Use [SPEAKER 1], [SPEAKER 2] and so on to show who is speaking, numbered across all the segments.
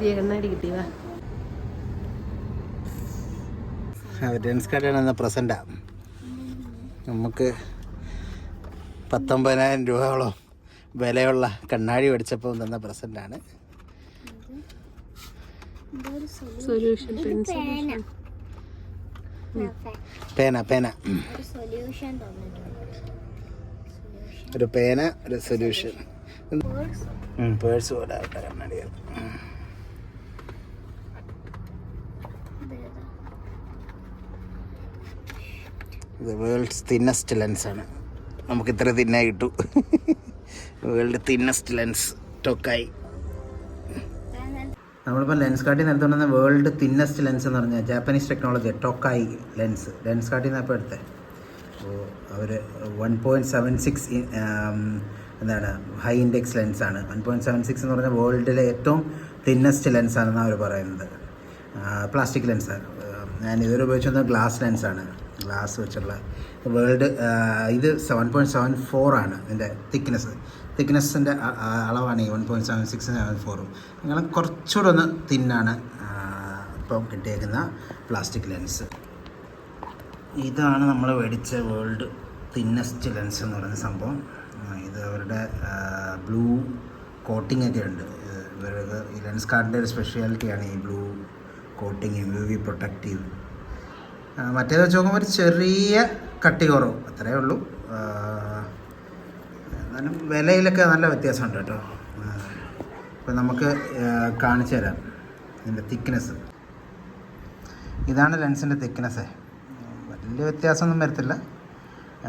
[SPEAKER 1] പുതിയ കണ്ണാടി കിട്ടിയതാ.
[SPEAKER 2] ലെൻസ് കാർഡ് എന്ന പ്രസൻറ്റാ നമുക്ക് 19,000 രൂപയോളം വിലയുള്ള കണ്ണാടി മേടിച്ചപ്പോൾ തന്ന പ്രസൻറ്റാണ്.
[SPEAKER 1] സൊല്യൂഷൻ
[SPEAKER 2] പേന ഒരു പേന, ഒരു സൊല്യൂഷൻ. പേഴ്സ് പോലെ കണ്ണാടികൾ. ഇത് വേൾഡ്സ് തിന്നസ്റ്റ് ലെൻസാണ്. നമുക്ക് ഇത്ര തിന്നായി കിട്ടു. വേൾഡ് തിന്നസ്റ്റ് ലെൻസ് ടോക്കായി. നമ്മളിപ്പോൾ ലെൻസ് കാർട്ടിൽ നിന്ന് എടുത്തുകൊണ്ടുവന്ന വേൾഡ് തിന്നസ്റ്റ് ലെൻസ് എന്ന് പറഞ്ഞാൽ ജാപ്പനീസ് ടെക്നോളജി ടോക്കായി ലെൻസ് കാർട്ടിൽ നിന്ന് ഇപ്പോൾ എടുത്തത്. അപ്പോൾ അവർ 1.76 എന്താണ് ഹൈ ഇൻഡെക്സ് ലെൻസാണ്. 1.76 എന്ന് പറഞ്ഞാൽ വേൾഡിലെ ഏറ്റവും തിന്നസ്റ്റ് ലെൻസാണെന്നാണ് അവർ പറയുന്നത്. പ്ലാസ്റ്റിക് ലെൻസാണ്. ഞാൻ ഇതുവരെ ഉപയോഗിച്ചത് ഗ്ലാസ് ലെൻസാണ്, ഗ്ലാസ് വെച്ചുള്ള വേൾഡ്. ഇത് 7.74 ആണ് ഇതിൻ്റെ തിക്നെസ്സിൻ്റെ അളവാണ് ഈ 1.76 74. അങ്ങനെ കുറച്ചുകൂടെ ഒന്ന് തിന്നാണ് ഇപ്പം കിട്ടിയേക്കുന്ന പ്ലാസ്റ്റിക് ലെൻസ്. ഇതാണ് നമ്മൾ മേടിച്ച വേൾഡ് തിന്നസ്റ്റ് ലെൻസ് എന്ന് പറയുന്ന സംഭവം. ഇത് അവരുടെ ബ്ലൂ കോട്ടിംഗ് ഒക്കെ ഉണ്ട്. ഇവർക്ക് ഈ ലെൻസ് കാർഡിൻ്റെ ഒരു സ്പെഷ്യാലിറ്റിയാണ് ഈ ബ്ലൂ കോട്ടിങ്, UV പ്രൊട്ടക്റ്റീവ്. മറ്റേത് വെച്ച് നോക്കുമ്പോൾ ഒരു ചെറിയ കട്ടി കുറവ്, അത്രയേ ഉള്ളൂ. എന്നാലും വിലയിലൊക്കെ നല്ല വ്യത്യാസമുണ്ട് കേട്ടോ. ഇപ്പം നമുക്ക് കാണിച്ചു തരാം ഇതിൻ്റെ തിക്നെസ്. ഇതാണ് ലെൻസിൻ്റെ തിക്നെസ്. വലിയ വ്യത്യാസമൊന്നും വരത്തില്ല,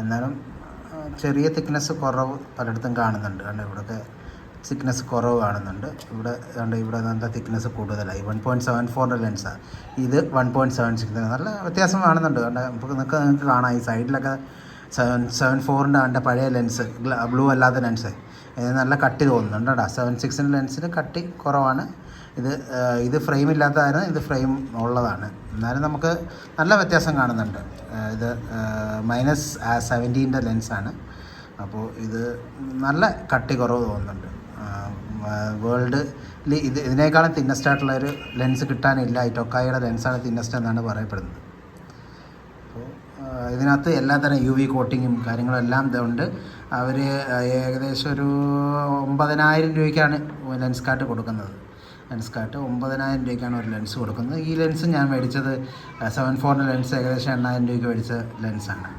[SPEAKER 2] എന്നാലും ചെറിയ തിക്നെസ് കുറവ് പലയിടത്തും കാണുന്നുണ്ട്. കാരണം ഇവിടെയൊക്കെ തിക്നെസ് കുറവ് കാണുന്നുണ്ട്. ഇവിടെ നല്ല തിക്നെസ് കൂടുതലായി. 1.74 ലെൻസാണ്. ഇത് 1.76. നല്ല വ്യത്യാസം കാണുന്നുണ്ട്. കാരണം നിങ്ങൾക്ക് കാണാം ഈ സൈഡിലൊക്കെ 7.74 അതിൻ്റെ പഴയ ലെൻസ്, ബ്ലൂ അല്ലാത്ത ലെൻസ്, ഇത് നല്ല കട്ടി തോന്നുന്നുണ്ട് കേട്ടോ. 7.6 ലെൻസിന് കട്ടി കുറവാണ്. ഇത് ഫ്രെയിം ഇല്ലാത്തതാണ്, ഇത് ഫ്രെയിം ഉള്ളതാണ്. എന്നാലും നമുക്ക് നല്ല വ്യത്യാസം കാണുന്നുണ്ട്. ഇത് -70 ലെൻസാണ്. അപ്പോൾ ഇത് നല്ല കട്ടി കുറവ് തോന്നുന്നുണ്ട്. വേൾഡിൽ ഇതിനേക്കാളും തിന്നസ്റ്റ് ആയിട്ടുള്ളൊരു ലെൻസ് കിട്ടാനില്ല. ഈ ടൊക്കായിയുടെ ലെൻസാണ് തിന്നസ്റ്റ് എന്നാണ് പറയപ്പെടുന്നത്. അപ്പോൾ ഇതിനകത്ത് എല്ലാത്തരം UV കോട്ടിങ്ങും കാര്യങ്ങളും എല്ലാം ഇതുണ്ട്. അവർ ഏകദേശം ഒരു 9,000 രൂപയ്ക്കാണ് ലെൻസ് കാർട്ട് കൊടുക്കുന്നത്. ലെൻസ് കാർട്ട് 9,000 രൂപയ്ക്കാണ് ഒരു ലെൻസ് കൊടുക്കുന്നത്. ഈ ലെൻസ് ഞാൻ മേടിച്ചത് 7.4 ലെൻസ് ഏകദേശം 8,000 രൂപയ്ക്ക് മേടിച്ച ലെൻസാണ്.